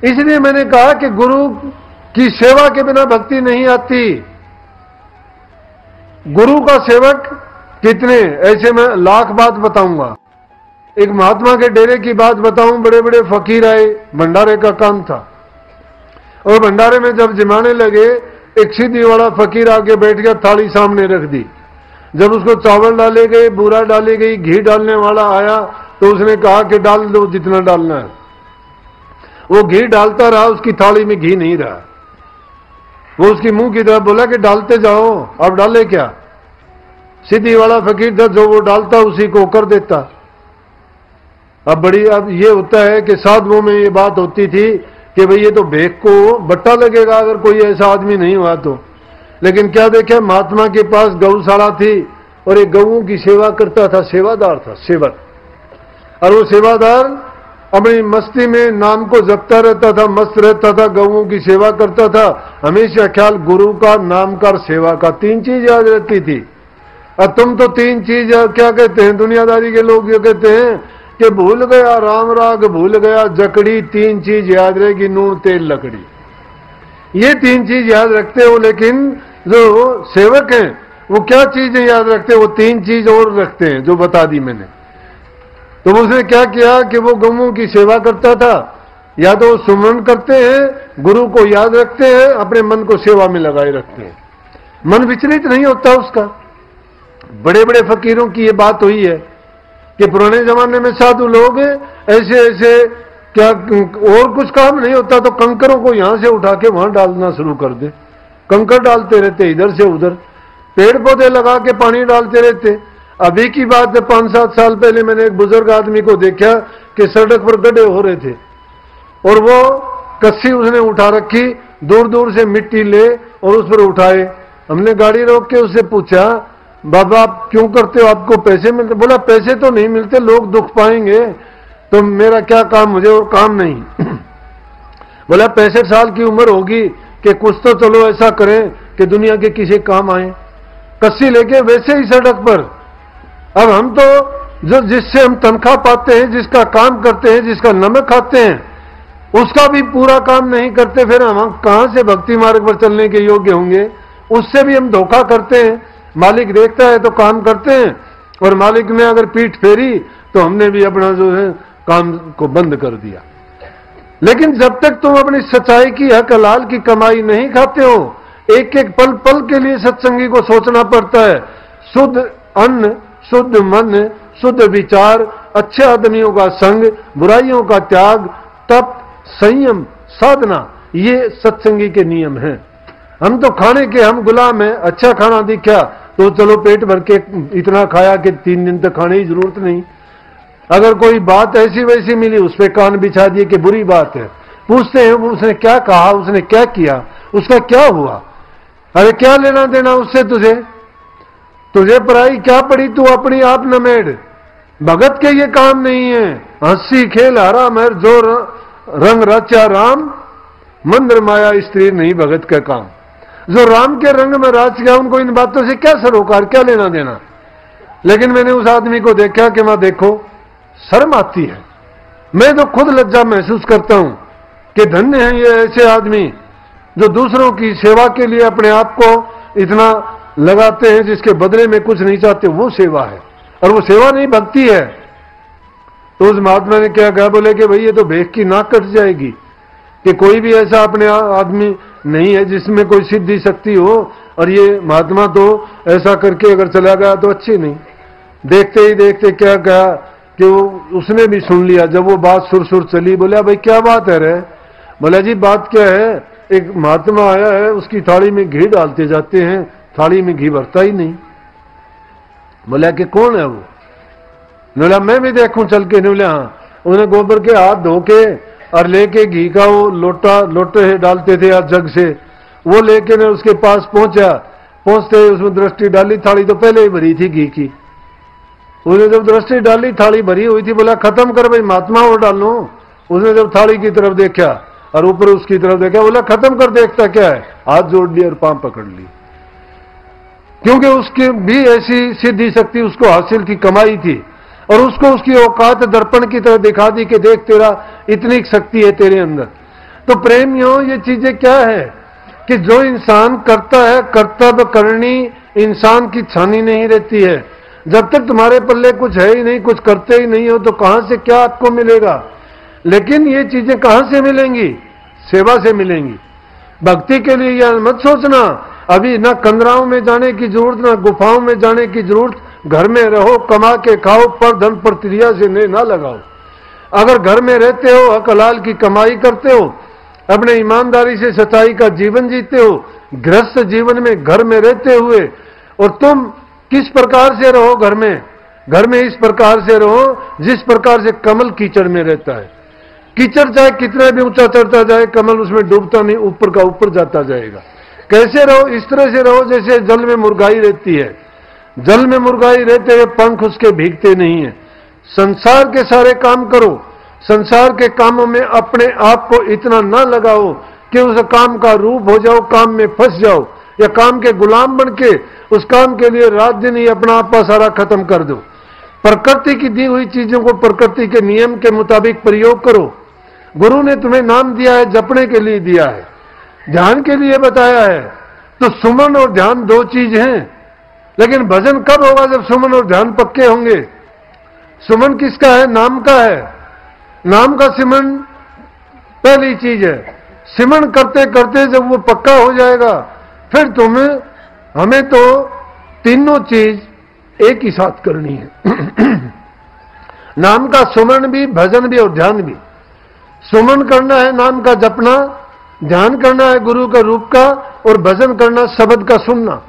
इसलिए मैंने कहा कि गुरु की सेवा के बिना भक्ति नहीं आती। गुरु का सेवक कितने, ऐसे मैं लाख बात बताऊंगा। एक महात्मा के डेरे की बात बताऊं, बड़े बड़े फकीर आए, भंडारे का काम था, और भंडारे में जब जमाने लगे, एक सीधी वाला फकीर आके बैठ गया, थाली सामने रख दी। जब उसको चावल डाले गए, बूरा डाली गई, घी डालने वाला आया, तो उसने कहा कि डाल दो जितना डालना है। वो घी डालता रहा, उसकी थाली में घी नहीं रहा। वो उसकी मुंह की तरफ बोला कि डालते जाओ, अब डाले क्या। सीधी वाला फकीर था, जो वो डालता उसी को कर देता। अब ये होता है कि साधुओं में ये बात होती थी कि भाई ये तो भेक को बट्टा लगेगा अगर कोई ऐसा आदमी नहीं हुआ तो। लेकिन क्या देखे, महात्मा के पास गौशाला थी और एक गऊओं की सेवा करता था, सेवादार था, सेवक। और वो सेवादार अपनी मस्ती में नाम को जपता रहता था, मस्त रहता था, गऊओं की सेवा करता था। हमेशा ख्याल गुरु का, नाम का, सेवा का, 3 चीज याद रहती थी। और तुम तो 3 चीज क्या कहते हैं, दुनियादारी के लोग ये कहते हैं कि भूल गया राम राग, भूल गया जकड़ी, 3 चीज याद रहेगी, नून तेल लकड़ी। ये 3 चीज याद रखते हो, लेकिन जो सेवक हैं वो क्या चीजें याद रखते हैं, वो 3 चीज और रखते हैं जो बता दी मैंने। तो उसने क्या किया कि वो गऊओं की सेवा करता था, या तो सुमरन करते हैं, गुरु को याद रखते हैं, अपने मन को सेवा में लगाए रखते हैं, मन विचलित नहीं होता उसका। बड़े बड़े फकीरों की ये बात हुई है कि पुराने जमाने में साधु लोग ऐसे ऐसे, क्या और कुछ काम नहीं होता तो कंकरों को यहां से उठा के वहां डालना शुरू कर दे। कंकर डालते रहते इधर से उधर, पेड़ पौधे लगा के पानी डालते रहते। अभी की बात है, 5-7 साल पहले मैंने एक बुजुर्ग आदमी को देखा कि सड़क पर गड्ढे हो रहे थे, और वो कस्सी उसने उठा रखी, दूर दूर से मिट्टी ले और उस पर उठाए। हमने गाड़ी रोक के उससे पूछा, बाबा आप क्यों करते हो, आपको पैसे मिलते? बोला पैसे तो नहीं मिलते, लोग दुख पाएंगे, तो मेरा क्या काम, मुझे और काम नहीं। बोला 65 साल की उम्र होगी कि कुछ तो चलो ऐसा करें कि दुनिया के किसी काम आए। कस्सी लेके वैसे ही सड़क पर। अब हम तो जो जिससे हम तनख्वाह पाते हैं, जिसका काम करते हैं, जिसका नमक खाते हैं, उसका भी पूरा काम नहीं करते, फिर हम कहां से भक्ति मार्ग पर चलने के योग्य होंगे? उससे भी हम धोखा करते हैं। मालिक देखता है तो काम करते हैं, और मालिक ने अगर पीठ फेरी तो हमने भी अपना जो है काम को बंद कर दिया। लेकिन जब तक तुम अपनी सच्चाई की, हक हलाल की कमाई नहीं खाते हो, एक एक पल पल के लिए सत्संगी को सोचना पड़ता है। शुद्ध अन्न, शुद्ध मन, शुद्ध विचार, अच्छे आदमियों का संग, बुराइयों का त्याग, तप, संयम, साधना, ये सत्संगी के नियम हैं। हम तो खाने के हम गुलाम हैं। अच्छा खाना दिखा तो चलो पेट भर के इतना खाया कि 3 दिन तक खाने की जरूरत नहीं। अगर कोई बात ऐसी वैसी मिली, उस पर कान बिछा दिए कि बुरी बात है। पूछते हैं उसने क्या कहा, उसने क्या किया, उसका क्या हुआ? अरे क्या लेना देना उससे तुझे पराई क्या पड़ी, तू अपनी आप नमेड़। भगत के ये काम नहीं है। हंसी खेल हरा महर जो रंग रचा राम, मंदिर माया स्त्री नहीं भगत का काम। जो राम के रंग में राज गया, उनको इन बातों से क्या सरोकार, क्या लेना देना। लेकिन मैंने उस आदमी को देखा कि मैं देखो शर्म आती है। मैं तो खुद लज्जा महसूस करता हूं कि धन्य है ये ऐसे आदमी जो दूसरों की सेवा के लिए अपने आप को इतना लगाते हैं, जिसके बदले में कुछ नहीं चाहते। वो सेवा है, और वो सेवा नहीं भक्ति है। तो उस महात्मा ने क्या कहा, बोले कि भाई ये तो भेक की नाक कट जाएगी कि कोई भी ऐसा अपने आदमी नहीं है जिसमें कोई सिद्धि शक्ति हो, और ये महात्मा तो ऐसा करके अगर चला गया तो अच्छी नहीं। देखते ही देखते क्या कहा कि उसने भी सुन लिया। जब वो बात सुर चली, बोला भाई क्या बात है रे? बोला जी बात क्या है, एक महात्मा आया है, उसकी थाली में घी डालते जाते हैं, थाली में घी भरता ही नहीं। बोला कि कौन है वो? बोला मैं भी देखूं चल के। बोले हाँ। उन्हें गोबर के हाथ धो के और लेके घी का वो लोटे डालते थे या जग से, वो लेके ने उसके पास पहुंचा। पहुंचते उसमें दृष्टि डाली, थाली तो पहले ही भरी थी घी की। उसने जब दृष्टि डाली, थाली भरी हुई थी। बोला खत्म कर भाई, महात्मा और डालो। उसने जब थाली की तरफ देखा और ऊपर उसकी तरफ देखा, बोला खत्म कर, देखता क्या है? हाथ जोड़ लिया और पांव पकड़ ली। क्योंकि उसकी भी ऐसी सिद्धि शक्ति उसको हासिल की कमाई थी, और उसको उसकी औकात दर्पण की तरह दिखा दी कि देख तेरा इतनी शक्ति है तेरे अंदर। तो प्रेमियों, ये चीजें क्या है कि जो इंसान करता है, कर्तव्य करनी इंसान की छानी नहीं रहती है। जब तक तुम्हारे पल्ले कुछ है ही नहीं, कुछ करते ही नहीं हो, तो कहां से क्या आपको मिलेगा। लेकिन ये चीजें कहां से मिलेंगी? सेवा से मिलेंगी। भक्ति के लिए यह मत सोचना अभी ना कंदराओं में जाने की जरूरत, ना गुफाओं में जाने की जरूरत। घर में रहो, कमा के खाओ, पर धन प्रक्रिया से ना लगाओ। अगर घर में रहते हो, हक हलाल की कमाई करते हो, अपने ईमानदारी से सच्चाई का जीवन जीते हो, गृहस्थ जीवन में घर में रहते हुए, और तुम किस प्रकार से रहो घर में इस प्रकार से रहो जिस प्रकार से कमल कीचड़ में रहता है। कीचड़ चाहे कितना भी ऊंचा चढ़ता जाए, कमल उसमें डूबता नहीं, ऊपर का ऊपर जाता जाएगा। कैसे रहो? इस तरह से रहो जैसे जल में मुर्गाई रहती है। जल में मुर्गाई रहते हुए पंख उसके भीगते नहीं है। संसार के सारे काम करो, संसार के कामों में अपने आप को इतना ना लगाओ कि उस काम का रूप हो जाओ, काम में फंस जाओ, या काम के गुलाम बन के उस काम के लिए रात दिन ही अपना आपा सारा खत्म कर दो। प्रकृति की दी हुई चीजों को प्रकृति के नियम के मुताबिक प्रयोग करो। गुरु ने तुम्हें नाम दिया है, जपने के लिए दिया है, ध्यान के लिए बताया है। तो सुमन और ध्यान दो चीज हैं। लेकिन भजन कब होगा? जब सुमन और ध्यान पक्के होंगे। सुमन किसका है? नाम का है। नाम का सिमरन पहली चीज है। सिमरन करते करते जब वो पक्का हो जाएगा, फिर हमें तो तीनों चीज एक ही साथ करनी है। नाम का सुमरन भी, भजन भी और ध्यान भी। सुमन करना है नाम का जपना, ध्यान करना है गुरु का रूप का, और भजन करना शब्द का सुनना।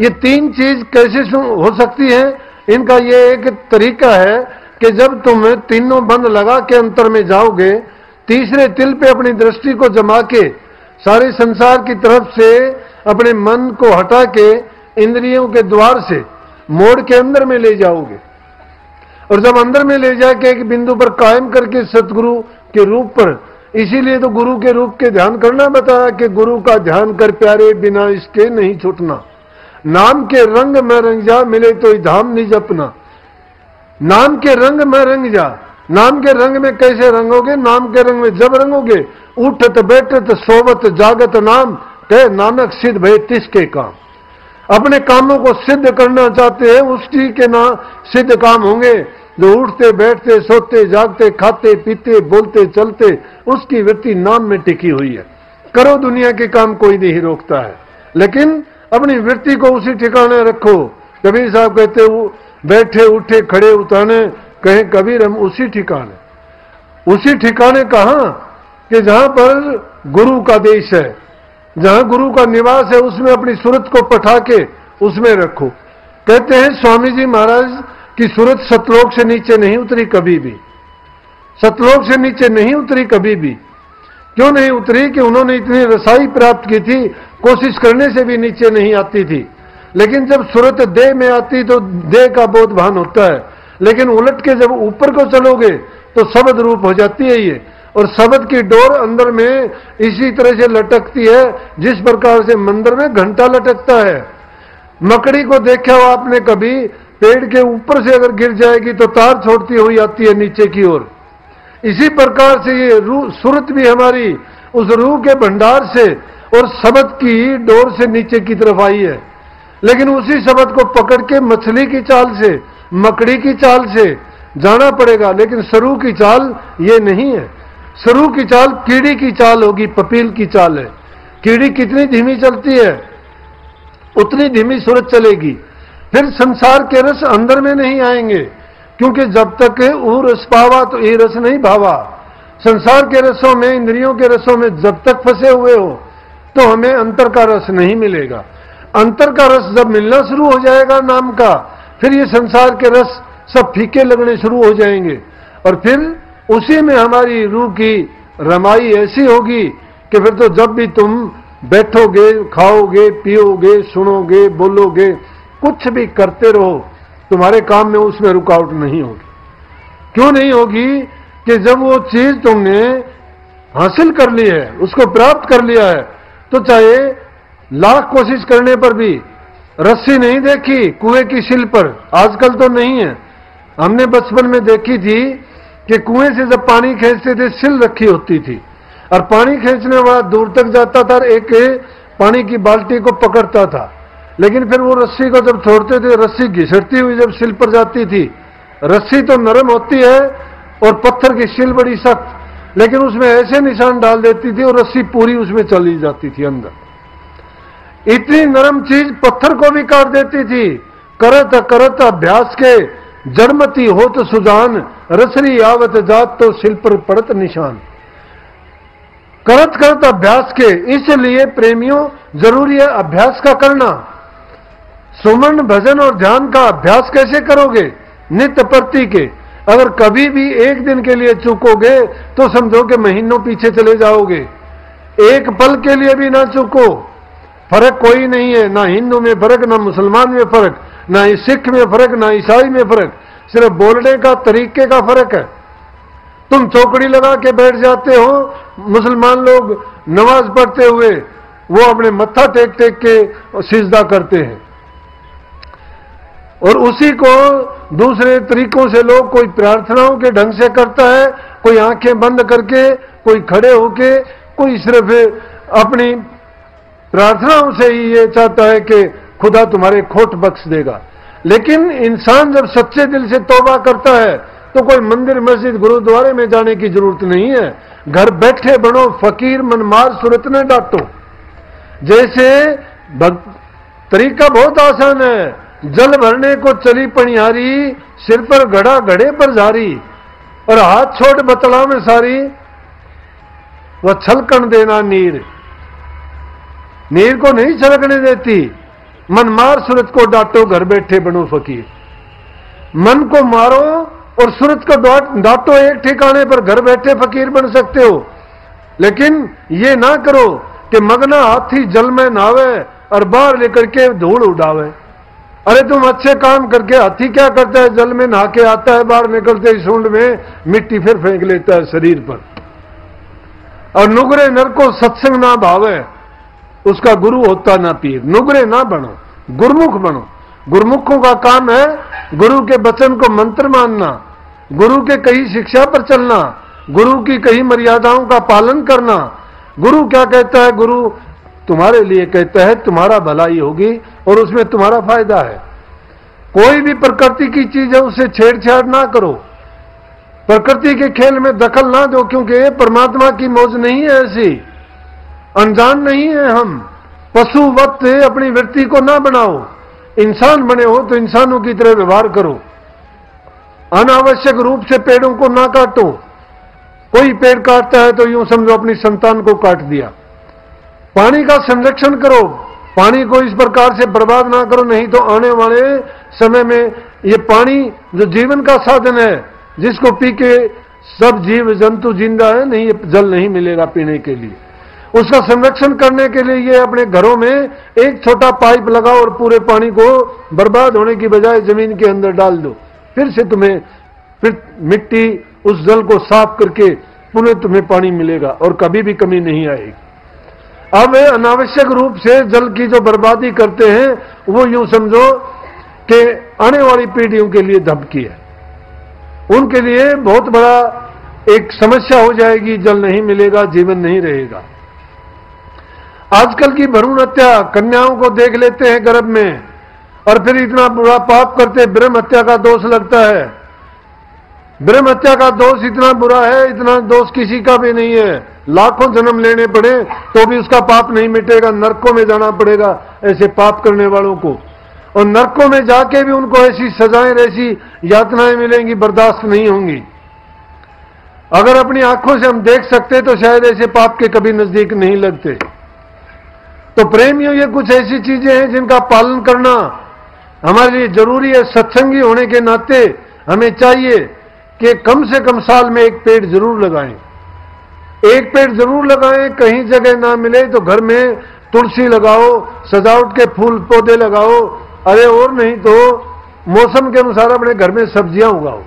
ये तीन चीज कैसे हो सकती है? इनका ये एक तरीका है कि जब तुम तीनों बंद लगा के अंतर में जाओगे, तीसरे तिल पे अपनी दृष्टि को जमा के सारे संसार की तरफ से अपने मन को हटा के इंद्रियों के द्वार से मोड़ के अंदर में ले जाओगे, और जब अंदर में ले जाके एक बिंदु पर कायम करके सतगुरु के रूप पर, इसीलिए तो गुरु के रूप के ध्यान करना बताया कि गुरु का ध्यान कर प्यारे, बिना इसके नहीं छूटना। नाम के रंग में रंग जा, मिले तो धाम नहीं जपना। नाम के रंग में रंग जा। नाम के रंग में कैसे रंगोगे? नाम के रंग में जब रंगोगे, उठत बैठत सोवत जागत नाम, कहे नानक सिद्ध भय तिसके काम। अपने कामों को सिद्ध करना चाहते हैं, उसी के ना सिद्ध काम होंगे। जो उठते बैठते सोते जागते खाते पीते बोलते चलते, उसकी वृत्ति नाम में टिकी हुई है। करो दुनिया के काम, कोई नहीं रोकता है, लेकिन अपनी वृत्ति को उसी ठिकाने रखो। कबीर साहब कहते हो, बैठे उठे खड़े उताने, कहें कबीर हम उसी ठिकाने। उसी ठिकाने कहां? कि जहां पर गुरु का देश है, जहां गुरु का निवास है, उसमें अपनी सूरत को पठा के उसमें रखो। कहते हैं स्वामी जी महाराज की सूरत सतलोक से नीचे नहीं उतरी कभी भी। सतलोक से नीचे नहीं उतरी कभी भी। क्यों नहीं उतरी? कि उन्होंने इतनी रसाई प्राप्त की थी, कोशिश करने से भी नीचे नहीं आती थी। लेकिन जब सूरत देह में आती तो देह का बोध भान होता है, लेकिन उलट के जब ऊपर को चलोगे तो शब्द रूप हो जाती है ये। और शब्द की डोर अंदर में इसी तरह से लटकती है जिस प्रकार से मंदिर में घंटा लटकता है। मकड़ी को देखा हो आपने कभी? पेड़ के ऊपर से अगर गिर जाएगी तो तार छोड़ती हुई आती है नीचे की ओर। इसी प्रकार से ये सूरत भी हमारी उस रूह के भंडार से और शब्द की डोर से नीचे की तरफ आई है। लेकिन उसी शब्द को पकड़ के मछली की चाल से, मकड़ी की चाल से जाना पड़ेगा। लेकिन सरू की चाल ये नहीं है। सरू की चाल कीड़ी की चाल होगी, पपील की चाल है। कीड़ी कितनी धीमी चलती है, उतनी धीमी सूरत चलेगी। फिर संसार के रस अंदर में नहीं आएंगे, क्योंकि जब तक वो रस पावा तो ये रस नहीं भावा। संसार के रसों में, इंद्रियों के रसों में जब तक फंसे हुए हो तो हमें अंतर का रस नहीं मिलेगा। अंतर का रस जब मिलना शुरू हो जाएगा नाम का, फिर ये संसार के रस सब फीके लगने शुरू हो जाएंगे। और फिर उसी में हमारी रूह की रमाई ऐसी होगी कि फिर तो जब भी तुम बैठोगे, खाओगे, पियोगे, सुनोगे, बोलोगे, कुछ भी करते रहो, तुम्हारे काम में उसमें रुकावट नहीं होगी। क्यों नहीं होगी? कि जब वो चीज तुमने हासिल कर ली है, उसको प्राप्त कर लिया है, तो चाहे लाख कोशिश करने पर भी रस्सी नहीं देखी कुएं की सिल पर। आजकल तो नहीं है, हमने बचपन में देखी थी कि कुएं से जब पानी खींचते थे सिल रखी होती थी। और पानी खींचने वाला दूर तक जाता था और एक पानी की बाल्टी को पकड़ता था, लेकिन फिर वो रस्सी को जब छोड़ते थे, रस्सी घिसटती हुई जब सिल पर जाती थी, रस्सी तो नरम होती है और पत्थर की सिल बड़ी सख्त, लेकिन उसमें ऐसे निशान डाल देती थी और रस्सी पूरी उसमें चली जाती थी अंदर। इतनी नरम चीज पत्थर को भी काट देती थी। करत करत अभ्यास के जड़मती हो तो सुजान, रसरी आवत जात तो सिल पर पड़त निशान। करत करत अभ्यास के, इसलिए प्रेमियों जरूरी है अभ्यास का करना। सुमन भजन और ध्यान का अभ्यास कैसे करोगे? नित्य प्रति के। अगर कभी भी एक दिन के लिए चूकोगे तो समझो कि महीनों पीछे चले जाओगे। एक पल के लिए भी ना चूको। फर्क कोई नहीं है, ना हिंदू में फर्क, ना मुसलमान में फर्क, ना सिख में फर्क, ना ईसाई में फर्क, सिर्फ बोलने का तरीके का फर्क है। तुम चौकड़ी लगा के बैठ जाते हो, मुसलमान लोग नमाज पढ़ते हुए वो अपने मत्था टेक टेक के सिजदा करते हैं, और उसी को दूसरे तरीकों से लोग कोई प्रार्थनाओं के ढंग से करता है, कोई आंखें बंद करके, कोई खड़े होके, कोई सिर्फ अपनी प्रार्थनाओं से ही ये चाहता है कि खुदा तुम्हारे खोट बख्श देगा। लेकिन इंसान जब सच्चे दिल से तौबा करता है तो कोई मंदिर मस्जिद गुरुद्वारे में जाने की जरूरत नहीं है। घर बैठे बनो फकीर, मनमार सूरत न डांटो। जैसे तरीका बहुत आसान है। जल भरने को चली पनिहारी, सिर पर घड़ा घड़े पर जारी, और हाथ छोड़ बतला में सारी, वह छलकन देना नीर, नीर को नहीं छलकने देती। मनमार सूरत को डांटो, घर बैठे बनो फकीर। मन को मारो और सूरत को डांटो एक ठिकाने पर, घर बैठे फकीर बन सकते हो। लेकिन ये ना करो कि मगना हाथी जल में नहावे और बाहर लेकर के धूल उड़ावे। अरे तुम अच्छे काम करके, हाथी क्या करता है? जल में नहा के आता है, बाहर निकलते ही सूंड में मिट्टी फिर फेंक लेता है शरीर पर। और नुगरे नर को सत्संग ना भावे, उसका गुरु होता ना पीर। नुगरे ना बनो, गुरुमुख बनो। गुरुमुखों का काम है गुरु के वचन को मंत्र मानना, गुरु के कही शिक्षा पर चलना, गुरु की कही मर्यादाओं का पालन करना। गुरु क्या कहता है? गुरु तुम्हारे लिए कहता है तुम्हारा भलाई होगी और उसमें तुम्हारा फायदा है। कोई भी प्रकृति की चीज है उससे छेड़छाड़ ना करो, प्रकृति के खेल में दखल ना दो, क्योंकि ये परमात्मा की मौज नहीं है ऐसी। अनजान नहीं है हम। पशुवत अपनी वृत्ति को ना बनाओ। इंसान बने हो तो इंसानों की तरह व्यवहार करो। अनावश्यक रूप से पेड़ों को ना काटो। कोई पेड़ काटता है तो यूं समझो अपनी संतान को काट दिया। पानी का संरक्षण करो, पानी को इस प्रकार से बर्बाद ना करो, नहीं तो आने वाले समय में ये पानी जो जीवन का साधन है, जिसको पी के सब जीव जंतु जिंदा है, नहीं ये जल नहीं मिलेगा पीने के लिए। उसका संरक्षण करने के लिए ये अपने घरों में एक छोटा पाइप लगाओ और पूरे पानी को बर्बाद होने की बजाय जमीन के अंदर डाल दो। फिर से तुम्हें फिर मिट्टी उस जल को साफ करके पुनः तुम्हें पानी मिलेगा और कभी भी कमी नहीं आएगी। अब अनावश्यक रूप से जल की जो बर्बादी करते हैं वो यूं समझो कि आने वाली पीढ़ियों के लिए धमकी है, उनके लिए बहुत बड़ा एक समस्या हो जाएगी। जल नहीं मिलेगा, जीवन नहीं रहेगा। आजकल की भ्रूण हत्या, कन्याओं को देख लेते हैं गर्भ में और फिर इतना बुरा पाप करते, ब्रह्म हत्या का दोष लगता है। ब्रह्म हत्या का दोष इतना बुरा है, इतना दोष किसी का भी नहीं है। लाखों जन्म लेने पड़े तो भी उसका पाप नहीं मिटेगा, नरकों में जाना पड़ेगा ऐसे पाप करने वालों को। और नरकों में जाके भी उनको ऐसी सजाएं, ऐसी यातनाएं मिलेंगी, बर्दाश्त नहीं होंगी। अगर अपनी आंखों से हम देख सकते तो शायद ऐसे पाप के कभी नजदीक नहीं लगते। तो प्रेमियों, ये कुछ ऐसी चीजें हैं जिनका पालन करना हमारे लिए जरूरी है। सत्संगी होने के नाते हमें चाहिए कि कम से कम साल में एक पेड़ जरूर लगाएं, एक पेड़ जरूर लगाएं। कहीं जगह ना मिले तो घर में तुलसी लगाओ, सजावट के फूल पौधे लगाओ, अरे और नहीं तो मौसम के अनुसार अपने घर में सब्जियां उगाओ।